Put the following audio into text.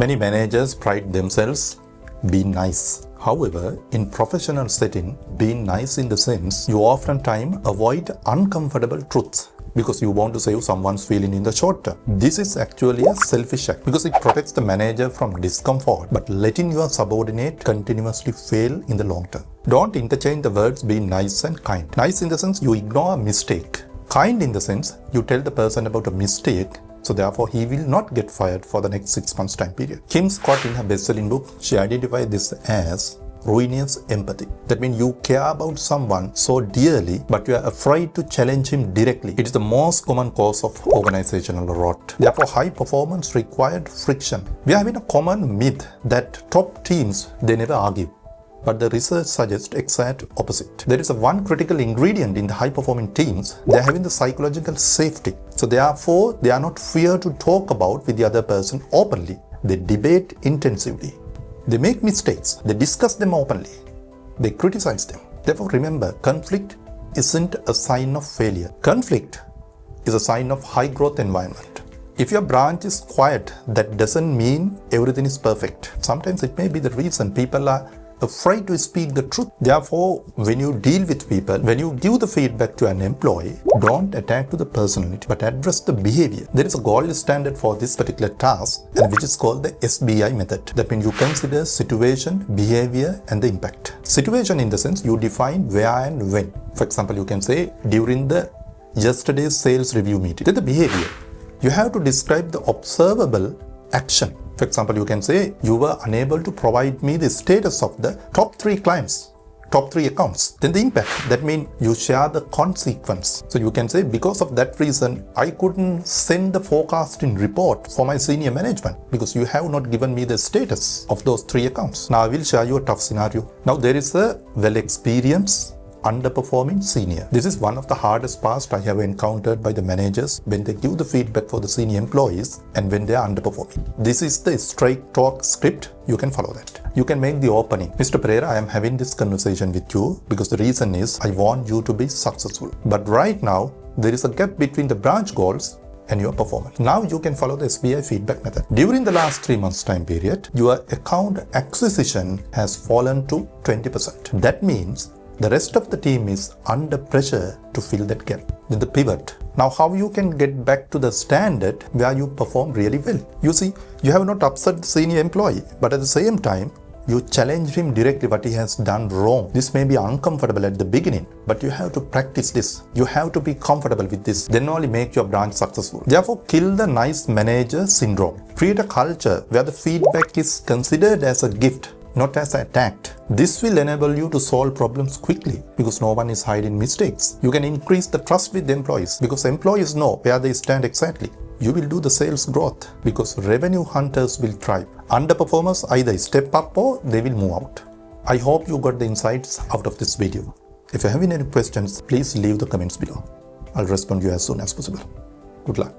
Many managers pride themselves being nice. However, in professional setting, being nice in the sense you oftentimes avoid uncomfortable truths because you want to save someone's feeling in the short term. This is actually a selfish act because it protects the manager from discomfort, but letting your subordinate continuously fail in the long term. Don't interchange the words being nice and kind. Nice in the sense you ignore a mistake. Kind in the sense you tell the person about a mistake, so therefore he will not get fired for the next 6 months time period. Kim Scott, in her best-selling book, she identified this as ruinous empathy. That means you care about someone so dearly, but you are afraid to challenge him directly. It is the most common cause of organizational rot. Therefore, high performance required friction. We are having a common myth that top teams, they never argue. But the research suggests exact opposite. There is one critical ingredient in the high-performing teams. They are having the psychological safety. So therefore, they are not feared to talk about with the other person openly. They debate intensively. They make mistakes. They discuss them openly. They criticize them. Therefore, remember, conflict isn't a sign of failure. Conflict is a sign of high-growth environment. If your branch is quiet, that doesn't mean everything is perfect. Sometimes it may be the reason people are afraid to speak the truth. Therefore, when you deal with people, when you give the feedback to an employee, don't attack to the personality, but address the behavior. There is a gold standard for this particular task, and which is called the SBI method. That means you consider situation, behavior, and the impact. Situation in the sense you define where and when. For example, you can say during the yesterday's sales review meeting. Then the behavior. You have to describe the observable action. For example, you can say, you were unable to provide me the status of the top 3 clients, top 3 accounts. Then the impact, that means you share the consequence. So you can say, because of that reason, I couldn't send the forecasting report for my senior management because you have not given me the status of those 3 accounts. Now I will share you a tough scenario. Now there is a well-experienced underperforming senior. This is one of the hardest parts I have encountered by the managers when they give the feedback for the senior employees and when they are underperforming. This is the straight talk script. You can follow that. You can make the opening. Mr. Pereira, I am having this conversation with you because the reason is I want you to be successful. But right now, there is a gap between the branch goals and your performance. Now you can follow the SBI feedback method. During the last 3 months time period, your account acquisition has fallen to 20%. That means the rest of the team is under pressure to fill that gap. Then the pivot. Now how you can get back to the standard where you perform really well. You see, you have not upset the senior employee, but at the same time, you challenge him directly what he has done wrong. This may be uncomfortable at the beginning, but you have to practice this. You have to be comfortable with this. Then only make your branch successful. Therefore, kill the nice manager syndrome. Create a culture where the feedback is considered as a gift, not as attacked. This will enable you to solve problems quickly because no one is hiding mistakes. You can increase the trust with the employees because employees know where they stand exactly. You will do the sales growth because revenue hunters will thrive. Underperformers either step up or they will move out. I hope you got the insights out of this video. If you have any questions, please leave the comments below. I'll respond to you as soon as possible. Good luck.